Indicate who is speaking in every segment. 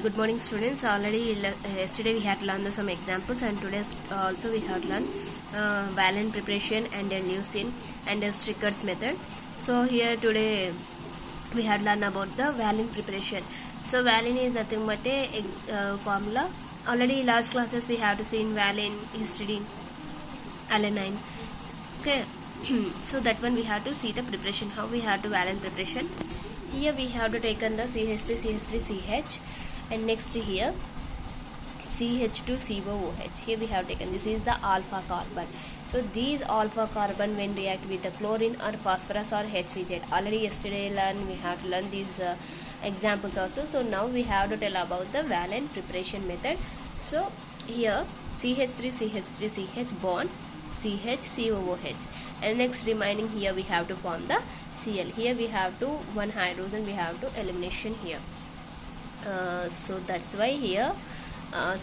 Speaker 1: Good morning, students. Already yesterday we had learned some examples, and today also we have learned valent preparation and leucine and Strickers method. So here today we had learned about the valent preparation. So valent is nothing but a formula. Already last classes we have to see in valent, histidine, alanine. Okay. So that one we have to see the preparation, how we have to valent preparation. Here we have to take on the CH3, and next here CH2COOH. Here we have taken, this is the alpha carbon. So these alpha carbon when react with the chlorine or phosphorus or HVZ. Already yesterday we have to learn these examples also. So now we have to tell about the valent preparation method. So here CH3CH bond CHCOOH, and next remaining here we have to form the Cl. Here we have to one hydrogen, we have to elimination here. So that's why here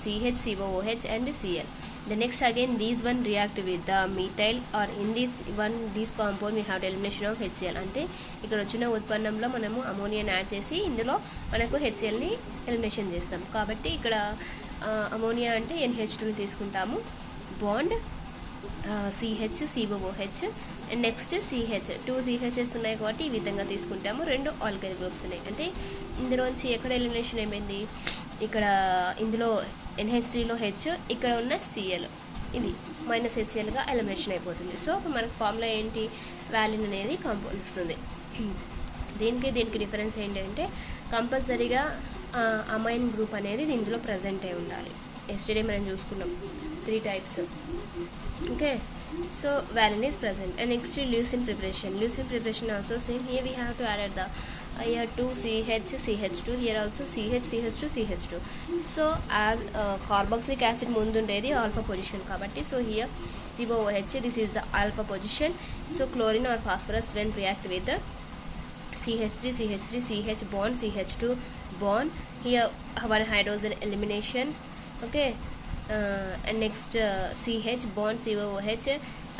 Speaker 1: CHCOOH and Cl. The next again these one react with the methyl, or in this compound we have the elimination of HCl. అంటే ఇక్కడ వచ్చిన ఉత్పన్నంలో మనము అమోనియాని add చేసి ఇందులో మనకు HCl ని elimination చేస్తాం. కాబట్టి ఇక్కడ అమోనియా అంటే NH2 ని తీసుకుంటాము, bond CHCOOH, and next two CHs ఉన్నాయి కాబట్టి ఈ విధంగా తీసుకుంటాము. రెండు ఆల్కైల్ గ్రూప్స్ ఉన్నాయి. అంటే ఇందులోంచి ఎక్కడ ఎలిమినేషన్ ఏమైంది, ఇక్కడ ఇందులో NH3లో H, ఇక్కడ ఉన్న Cl ఇది మైనస్ HClగా ఎలిమినేషన్ అయిపోతుంది. సో మనకు ఫార్ములా ఏంటి, వాలిన్ అనేది కాంపౌండ్ వస్తుంది. దీనికి డిఫరెన్స్ ఏంటంటే కంపల్సరీగా అమైన్ గ్రూప్ అనేది ఇందులో ప్రజెంట్ అయి ఉండాలి. ఎస్టర్డే మనం చూసుకున్నాం 3 types. Okay, so valine is present. And next leucine preparation also same. Here we have to add the here 2CH2, here also CH2. So as carboxylic acid ముందు ఉండేది alpha position కాబట్టి, so here COOH, this is the alpha position. So chlorine or phosphorus when react with the CH3 CH bond CH2 bond, here one hydrogen elimination. Okay, and next CH bond COOH,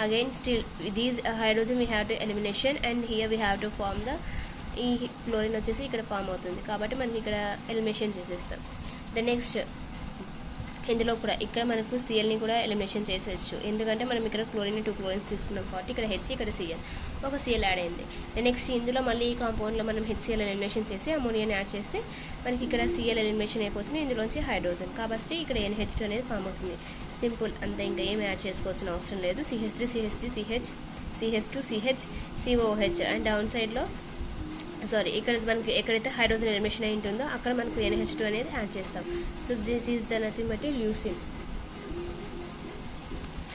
Speaker 1: again still these hydrogen we have to elimination, and here we have to form the ఈ chlorine వచ్చేసి ఇక్కడ form అవుతుంది కాబట్టి మనం ఇక్కడ elimination చేసేస్తాం. The next ఇందులో కూడా ఇక్కడ మనకు Clని కూడా ఎలిమినేషన్ చేసేయచ్చు, ఎందుకంటే మనం ఇక్కడ క్లోరిన్ 2 క్లోరిన్స్ తీసుకున్నాం కాబట్టి ఇక్కడ H, ఇక్కడ Cl, ఒక Cl యాడ్ అయింది. ద నెక్స్ట్ ఇందులో మళ్ళీ ఈ కాంపౌండ్లో మనం HCl ఎలిమినేషన్ చేసి అమోనియాని యాడ్ చేస్తే మనకి ఇక్కడ Cl ఎలిమినేషన్ అయిపోతుంది, ఇందులోంచి హైడ్రోజన్ కాబట్టి ఇక్కడ NH2 అనేది ఫామ్ అవుతుంది. సింపుల్ అంతే, ఇంకా ఏం యాడ్ చేసుకోవాల్సిన అవసరం లేదు. CH2 COOH, అండ్ డౌన్ సైడ్లో ఇక్కడ మనకి ఎక్కడైతే హైడ్రోజన్ ఎలిమినేషన్ అయి ఉంటుందో అక్కడ మనకు NH2 అనేది యాడ్ చేస్తాం. So this is the nothing but leucine.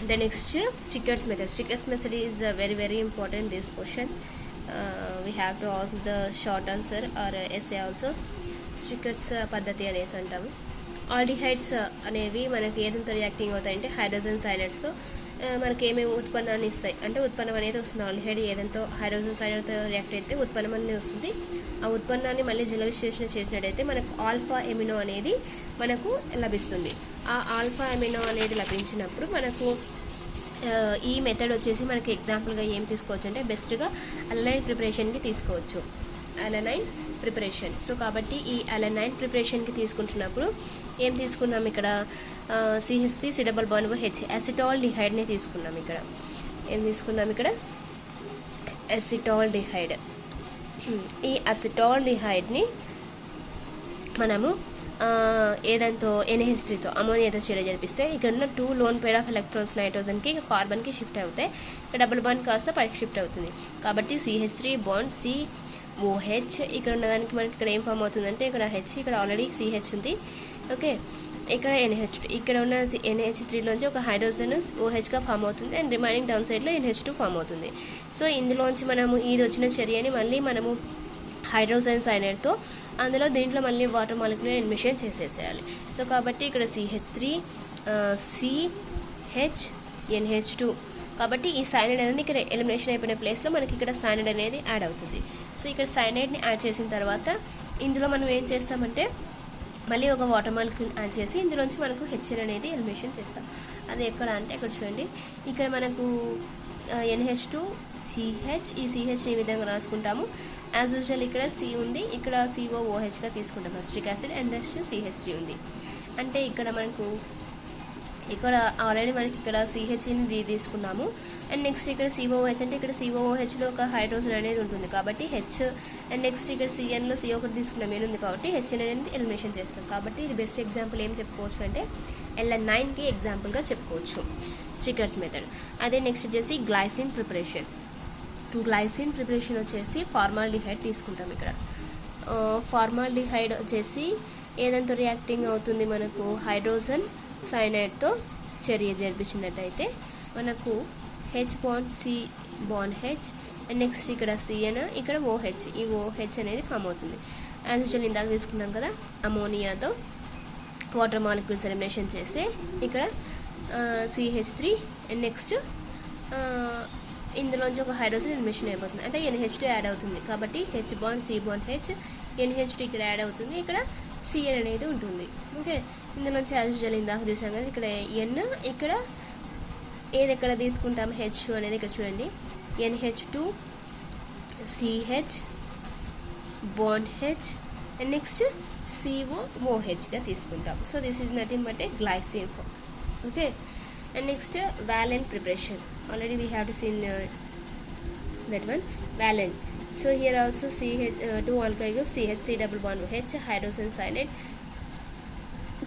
Speaker 1: The next Strickers method is very important this question. We have to ask the short answer or essay also. Strickers పద్ధతి అనేసి అంటాము. Aldehydes అనేవి మనకి ఏదంతో రియాక్టింగ్ అవుతాయంటే హైడ్రోజన్ సైనైడ్స్తో మనకి ఏమేమి ఉత్పన్నాన్ని ఇస్తాయి అంటే ఉత్పన్నం అనేది వస్తుంది. ఆల్డిహైడ్ ఏదంతో హైడ్రోజన్ సైనైడ్తో రియాక్ట్ అయితే ఉత్పన్నం అనేది వస్తుంది. ఆ ఉత్పన్నాన్ని మళ్ళీ జల విశ్లేషణ చేసినట్టయితే మనకు ఆల్ఫా ఎమినో అనేది మనకు లభిస్తుంది. ఆ ఆల్ఫా ఎమినో అనేది లభించినప్పుడు మనకు ఈ మెథడ్ వచ్చేసి మనకి ఎగ్జాంపుల్గా ఏం తీసుకోవచ్చు అంటే బెస్ట్గా అలనైన్ ప్రిపరేషన్కి తీసుకోవచ్చు, అలనైన్ ప్రిపరేషన్. సో కాబట్టి ఈ అలనైన్ ప్రిపరేషన్కి తీసుకుంటున్నప్పుడు ఏం తీసుకున్నాం, ఇక్కడ CH3 డబల్ బాండ్ H అసిటాల్ డిహైడ్ని తీసుకున్నాం. ఇక్కడ ఏం తీసుకున్నాం, ఇక్కడ అసిటాల్ డిహైడ్. ఈ అసిటాల్ డిహైడ్ని మనము ఏదంతో NH3తో అమోనియాతో చర్య జరిపిస్తే ఇక్కడ ఉన్న 2 లోన్ పేర్ ఆఫ్ ఎలక్ట్రాన్స్ నైట్రోజన్కి కార్బన్కి షిఫ్ట్ అవుతాయి, ఇక్కడ డబుల్ బాండ్ కాస్త పైకి షిఫ్ట్ అవుతుంది. కాబట్టి CH3 బాండ్ COH, ఇక్కడ ఉన్నదానికి మనకి ఇక్కడ ఏం ఫామ్ అవుతుందంటే ఇక్కడ H, ఇక్కడ ఆల్రెడీ CH ఉంది. ఓకే, ఇక్కడ NH2, ఇక్కడ ఉన్న NH3లోంచి ఒక హైడ్రోజన్ OHగా ఫామ్ అవుతుంది, అండ్ రిమైనింగ్ డౌన్ సైడ్లో NH2 ఫామ్ అవుతుంది. సో ఇందులోంచి మనము ఇది వచ్చిన చర్యని మళ్ళీ మనము హైడ్రోజన్ సైనైడ్తో అందులో దీంట్లో మళ్ళీ వాటర్ మాలిక్యూల్ ఎలిమినేషన్ చేసేసేయాలి. సో కాబట్టి ఇక్కడ CH3 CH NH2, కాబట్టి ఈ సైనైడ్ అనేది ఇక్కడ ఎలిమినేషన్ అయిపోయిన ప్లేస్లో మనకి ఇక్కడ సైనైడ్ అనేది యాడ్ అవుతుంది. సో ఇక్కడ సైనైడ్ని యాడ్ చేసిన తర్వాత ఇందులో మనం ఏం చేస్తామంటే మళ్ళీ ఒక వాటర్ మాలిక్యూల్ యాడ్ చేసి ఇందులోంచి మనకు HCl అనేది ఎలిమినేషన్ చేస్తాం. అది ఎక్కడ అంటే ఇక్కడ చూడండి, ఇక్కడ మనకు NH2 CH, ఈ CHని ఈ విధంగా రాసుకుంటాము. యాజ్ యూజువల్ ఇక్కడ సి ఉంది, ఇక్కడ COOHగా తీసుకుంటాం acetic acid, and next CH3 ఉంది. అంటే ఇక్కడ మనకు ఇక్కడ ఆల్రెడీ మనకి ఇక్కడ CHని తీసుకున్నాము, అండ్ నెక్స్ట్ ఇక్కడ COOH అంటే ఇక్కడ COOHలో ఒక హైడ్రోజన్ అనేది ఉంటుంది కాబట్టి H, అండ్ నెక్స్ట్ ఇక్కడ CNలో C ఒకటి తీసుకున్నాం ఉంది కాబట్టి H అనేది ఎలిమినేషన్ చేస్తాం. కాబట్టి ఇది బెస్ట్ ఎగ్జాంపుల్ ఏం చెప్పుకోవచ్చు అంటే LN9కి ఎగ్జాంపుల్గా చెప్పుకోవచ్చు స్టిక్కర్స్ మెథడ్. అదే నెక్స్ట్ వచ్చేసి గ్లైసిన్ ప్రిపరేషన్. గ్లైసిన్ ప్రిపరేషన్ వచ్చేసి ఫార్మాల్డిహైడ్ తీసుకుంటాం. ఇక్కడ ఫార్మాల్డిహైడ్ వచ్చేసి ఏదంతా రియాక్టింగ్ అవుతుంది మనకు హైడ్రోజన్ సైనైడ్తో చర్య జరిపించినట్టయితే మనకు H bond C bond H, and next ఇక్కడ CN, ఇక్కడ OH, ఈ OH అనేది ఫామ్ అవుతుంది. యాజ్ యూజువల్ ఇందాక తీసుకున్నాం కదా, అమోనియాతో వాటర్ మాలిక్యూల్స్ ఎలిమినేషన్ చేస్తే ఇక్కడ CH3, అండ్ నెక్స్ట్ ఇందులోంచి ఒక హైడ్రోజన్ ఎలిమినేషన్ అయిపోతుంది, అంటే NH2 యాడ్ అవుతుంది కాబట్టి H bond C bond H, NH2 ఇక్కడ యాడ్ అవుతుంది, ఇక్కడ CN అనేది ఉంటుంది. ఓకే, ఇందులోంచి యాజ్ యూజువల్ ఇందాక చూసాం కదా, ఇక్కడ N, ఇక్కడ ఏది ఎక్కడ తీసుకుంటాం H అనేది ఇక్కడ చూడండి, NH2 CH bond H, and next COOHగా తీసుకుంటాం. So this is nothing but a glycine form. Okay, and next valent preparation. Already we have to see that one, valent. So here also two alkyl groups, CH3 double bond H, hydrogen cyanide,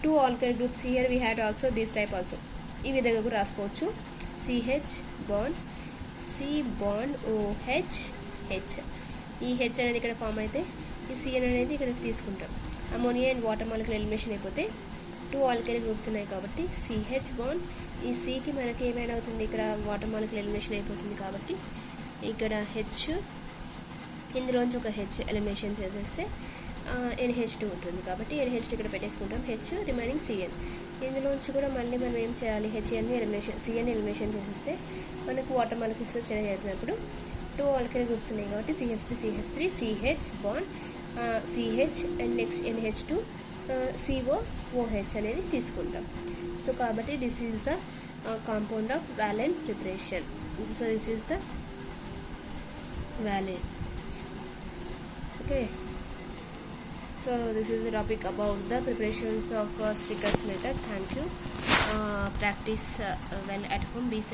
Speaker 1: two alkyl groups. Here we had also this type also, ఈ విధంగా కూడా రాసుకోవచ్చు, CH bond C bond OH H. ఈ H అనేది ఇక్కడ form అయితే ఈ CN అనేది ఇక్కడ తీసుకుంటాం. Ammonia and water molecule elimination అయిపోతే టూ ఆల్కైల్ గ్రూప్స్ ఉన్నాయి కాబట్టి CH బాండ్, ఈ Cకి మనకి ఏమైనా అవుతుంది, ఇక్కడ వాటర్ మాలిక్యూల్ ఎలిమినేషన్ అయిపోతుంది కాబట్టి ఇక్కడ H, ఇందులోంచి ఒక H ఎలిమినేషన్ చేసేస్తే NH2 ఉంటుంది కాబట్టి NH2 ఇక్కడ పెట్టేసుకుంటాం, H రిమైనింగ్ CN. ఇందులోంచి కూడా మళ్ళీ మనం ఏం చేయాలి, CN ఎలిమినేషన్ చేసేస్తే మనకు వాటర్ మాలిక్యూల్స్ చేరినప్పుడు టూ ఆల్కైల్ గ్రూప్స్ ఉన్నాయి కాబట్టి CH3 CH bond CH, and next NH2 COOH అనేది తీసుకుంటాం. సో కాబట్టి this is the compound of valine preparation. So this is the valine. Okay, so this is the topic about the preparations of Strecker's method. Thank you. Practice well at home. Be safe.